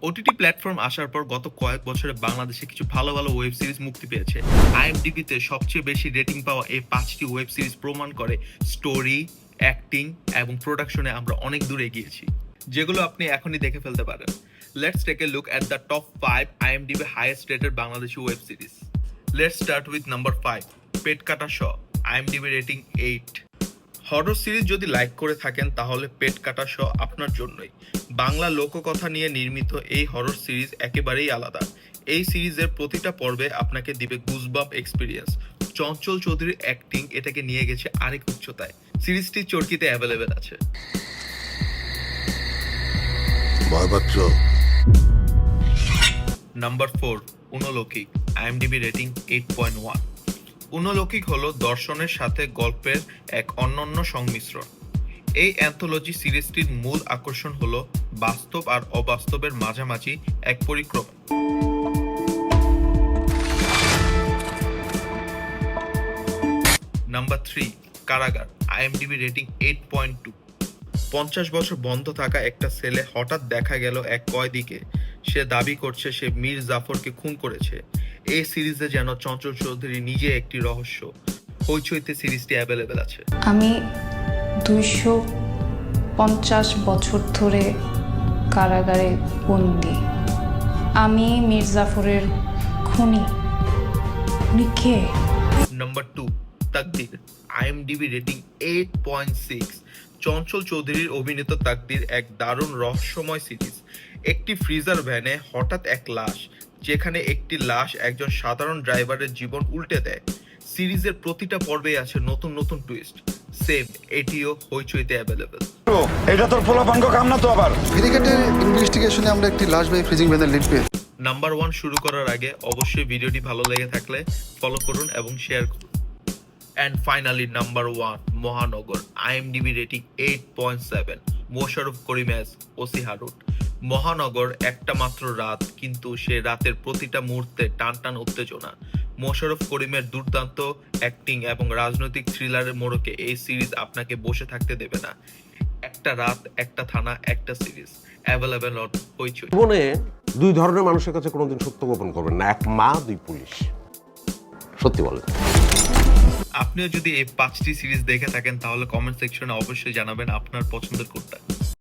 OTT platform আসার পর গত কয়েক বছরে বাংলাদেশে কিছু ভালো ভালো ওয়েব সিরিজ মুক্তি পেয়েছে। আইএমডিবিতে সবচেয়ে বেশি রেটিং পাওয়া এই 5টি ওয়েব সিরিজ প্রমাণ করে স্টোরি, অ্যাক্টিং এবং প্রোডাকশনে আমরা অনেক দূর এগিয়েছি, যেগুলো আপনি এখনই দেখে ফেলতে পারেন। Let's take a look at the top 5 IMDb highest rated Bangladeshi web series. Let's start with number 5, Pet Kata Shaw, IMDb rating 8। Horror series যদি লাইক করে থাকেন তাহলে পেট কাটা শ আপনার জন্যই। বাংলা লোককথা নিয়ে নির্মিত এই হরর সিরিজ একেবারেই আলাদা। এই সিরিজের প্রতিটা পর্বে আপনাকে দিবে গুজবাম্প এক্সপিরিয়েন্স। চঞ্চল চৌধুরীর অ্যাক্টিং এটাকে নিয়ে গেছে আরেক উচ্চতায়। সিরিজটি চরকিতে অ্যাভেলেবেল আছে। Number 4, Unolowkik, IMDb rating 8.1। Unolowkik হলো দর্শনের সাথে গল্পের এক অনন্য সংমিশ্রণ। এই অ্যান্থোলজি সিরিজটির মূল আকর্ষণ হলো বাস্তব আর অবাস্তবের মাঝামাঝি এক পরিক্রমা। নাম্বার 3, কারাগার, আইএমডিবি রেটিং 8.2। 50 বছর বন্ধ থাকা একটা সেলে হঠাৎ দেখা গেল এক কয়েদিকে। সে দাবি করছে সে মীর জাফরকে খুন করেছে। এই সিরিজে যেন চঞ্চল চৌধুরী নিজে একটি রহস্য। হইচইতে সিরিজটি অ্যাভেলেবেল আছে। আমি 250 বছর ধরে কারাগারে বন্দি। আমি মীর জাফরের খুনি। উনি কে? Number 2, Taqdeer, IMDb rating 8.6। Chanchal চৌধুরীর অভিনীত তাকদীর এক দারুণ রহস্যময় সিরিজ। একটি ফ্রিজার ভ্যানে হঠাৎ এক লাশ, যেখানে একটি লাশ একজন সাধারণ ড্রাইভারের জীবন উল্টে দেয়। সিরিজের প্রতিটা পর্বে আছে নতুন নতুন টুইস্ট। সেম এটিও হইচইতে অ্যাভেলেবেল। এটা তোর পোলাপাঙ্গ কাম না তো আবার। ক্রিকেটের ইনভেস্টিগেশনে আমরা একটি লাশ বাই ফ্রিজিং ভ্যানের লিড পেয়েছি। নাম্বার 1 শুরু করার আগে অবশ্যই ভিডিওটি ভালো লেগে থাকলে ফলো করুন এবং শেয়ার করুন। অ্যান্ড ফাইনালি নাম্বার 1, মহানগর, IMDb rating 8.7। Mosharraf Karim S OC Harun. মহানগর একটা মাত্র রাত, কিন্তু সে রাতের প্রতিটা মুহূর্তে টান টান উত্তেজনা। মোশাররফ করিমের দুর্দান্ত অ্যাক্টিং এবং রাজনৈতিক থ্রিলারের মোড়কে এই সিরিজ আপনাকে বসে থাকতে দেবে না। একটা রাত, একটা থানা, একটা সিরিজ, অ্যাভেলেবেল অন হইচই। জীবনে দুই ধরনের মানুষের কাছে কোনোদিন সত্য গোপন করবেন না, এক মা, দুই পুলিশ। সত্যি বলেন। আপনিও যদি এই 5টি সিরিজ দেখে থাকেন তাহলে কমেন্ট সেকশনে অবশ্যই জানাবেন আপনার পছন্দের কোনটা।